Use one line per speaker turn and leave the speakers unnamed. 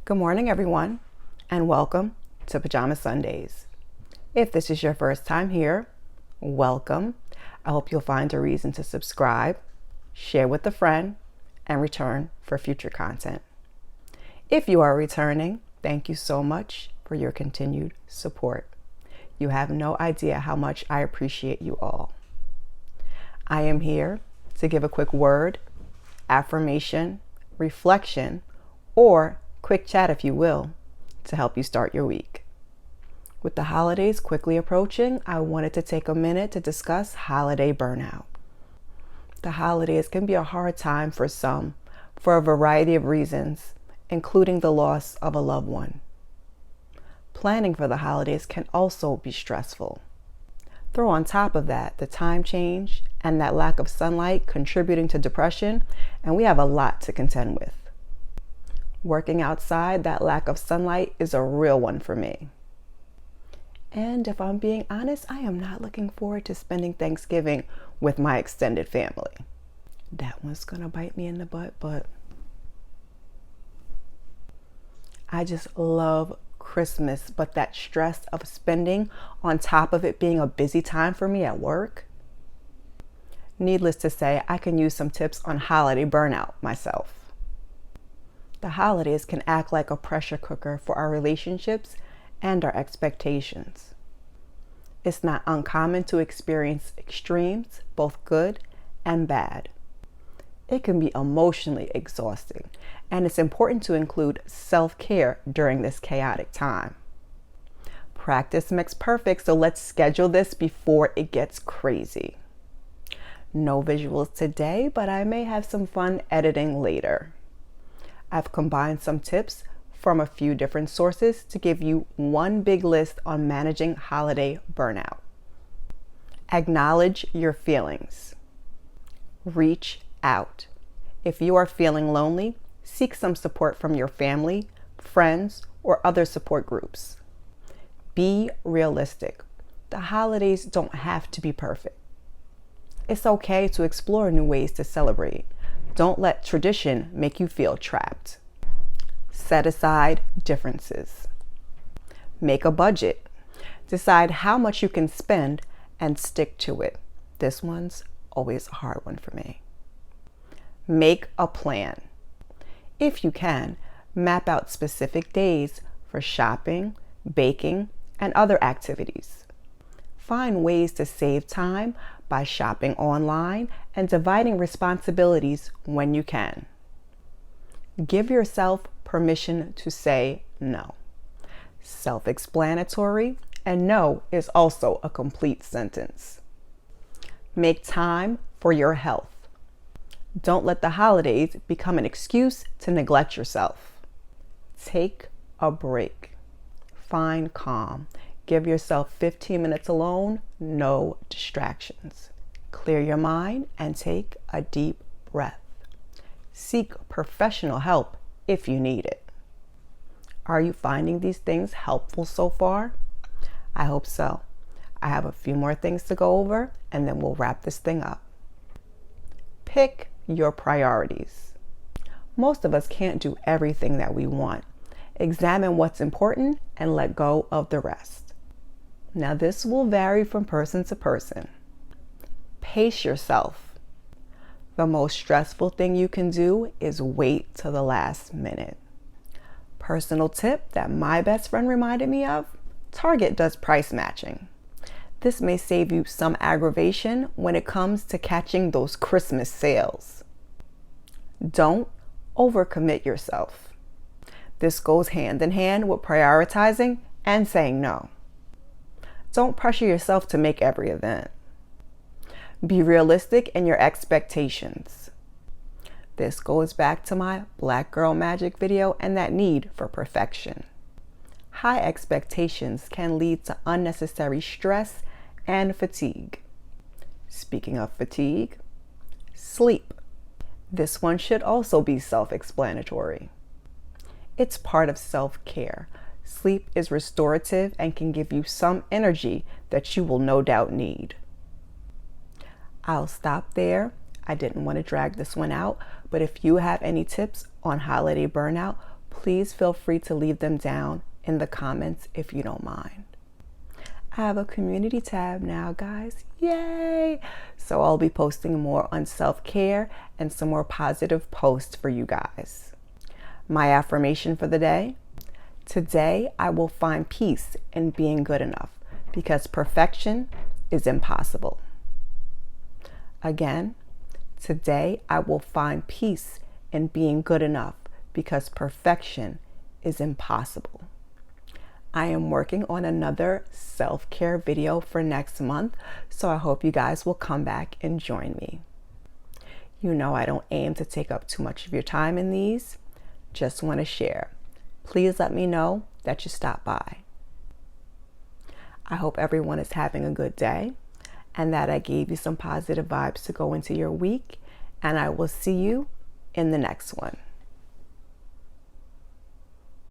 Good morning, everyone, and welcome to Pajama Sundays. If this is your first time here, welcome. I hope you'll find a reason to subscribe, share with a friend, and return for future content. If you are returning, thank you so much for your continued support. You have no idea how much I appreciate you all. I am here to give a quick word, affirmation, reflection, or quick chat, if you will, to help you start your week. With the holidays quickly approaching, I wanted to take a minute to discuss holiday burnout. The holidays can be a hard time for some for a variety of reasons, including the loss of a loved one. Planning for the holidays can also be stressful. Throw on top of that the time change and that lack of sunlight contributing to depression, and we have a lot to contend with. Working outside, that lack of sunlight is a real one for me. And if I'm being honest, I am not looking forward to spending Thanksgiving with my extended family. That one's gonna bite me in the butt, but I just love Christmas, but that stress of spending on top of it being a busy time for me at work. Needless to say, I can use some tips on holiday burnout myself. The holidays can act like a pressure cooker for our relationships and our expectations. It's not uncommon to experience extremes, both good and bad. It can be emotionally exhausting, and it's important to include self-care during this chaotic time. Practice makes perfect, so let's schedule this before it gets crazy. No visuals today, but I may have some fun editing later. I've combined some tips from a few different sources to give you one big list on managing holiday burnout. Acknowledge your feelings. Reach out. If you are feeling lonely, seek some support from your family, friends, or other support groups. Be realistic. The holidays don't have to be perfect. It's okay to explore new ways to celebrate. Don't let tradition make you feel trapped. Set aside differences. Make a budget. Decide how much you can spend and stick to it. This one's always a hard one for me. Make a plan. If you can, map out specific days for shopping, baking, and other activities. Find ways to save time by shopping online and dividing responsibilities when you can. Give yourself permission to say no. Self-explanatory, and no is also a complete sentence. Make time for your health. Don't let the holidays become an excuse to neglect yourself. Take a break. Find calm. Give yourself 15 minutes alone, no distractions. Clear your mind and take a deep breath. Seek professional help if you need it. Are you finding these things helpful so far? I hope so. I have a few more things to go over and then we'll wrap this thing up. Pick your priorities. Most of us can't do everything that we want. Examine what's important and let go of the rest. Now, this will vary from person to person. Pace yourself. The most stressful thing you can do is wait till the last minute. Personal tip that my best friend reminded me of: Target does price matching. This may save you some aggravation when it comes to catching those Christmas sales. Don't overcommit yourself. This goes hand in hand with prioritizing and saying no. Don't pressure yourself to make every event. Be realistic in your expectations. This goes back to my Black Girl Magic video and that need for perfection. High expectations can lead to unnecessary stress and fatigue. Speaking of fatigue, sleep. This one should also be self-explanatory. It's part of self-care. Sleep is restorative and can give you some energy that you will no doubt need. I'll stop there. I didn't want to drag this one out, but if you have any tips on holiday burnout, please feel free to leave them down in the comments if you don't mind. I have a community tab now, guys. Yay! So I'll be posting more on self-care and some more positive posts for you guys. My affirmation for the day: today I will find peace in being good enough because perfection is impossible. Again, today I will find peace in being good enough because perfection is impossible. I am working on another self-care video for next month, so I hope you guys will come back and join me. You know I don't aim to take up too much of your time in these. Just want to share. Please let me know that you stopped by. I hope everyone is having a good day and that I gave you some positive vibes to go into your week, and I will see you in the next one.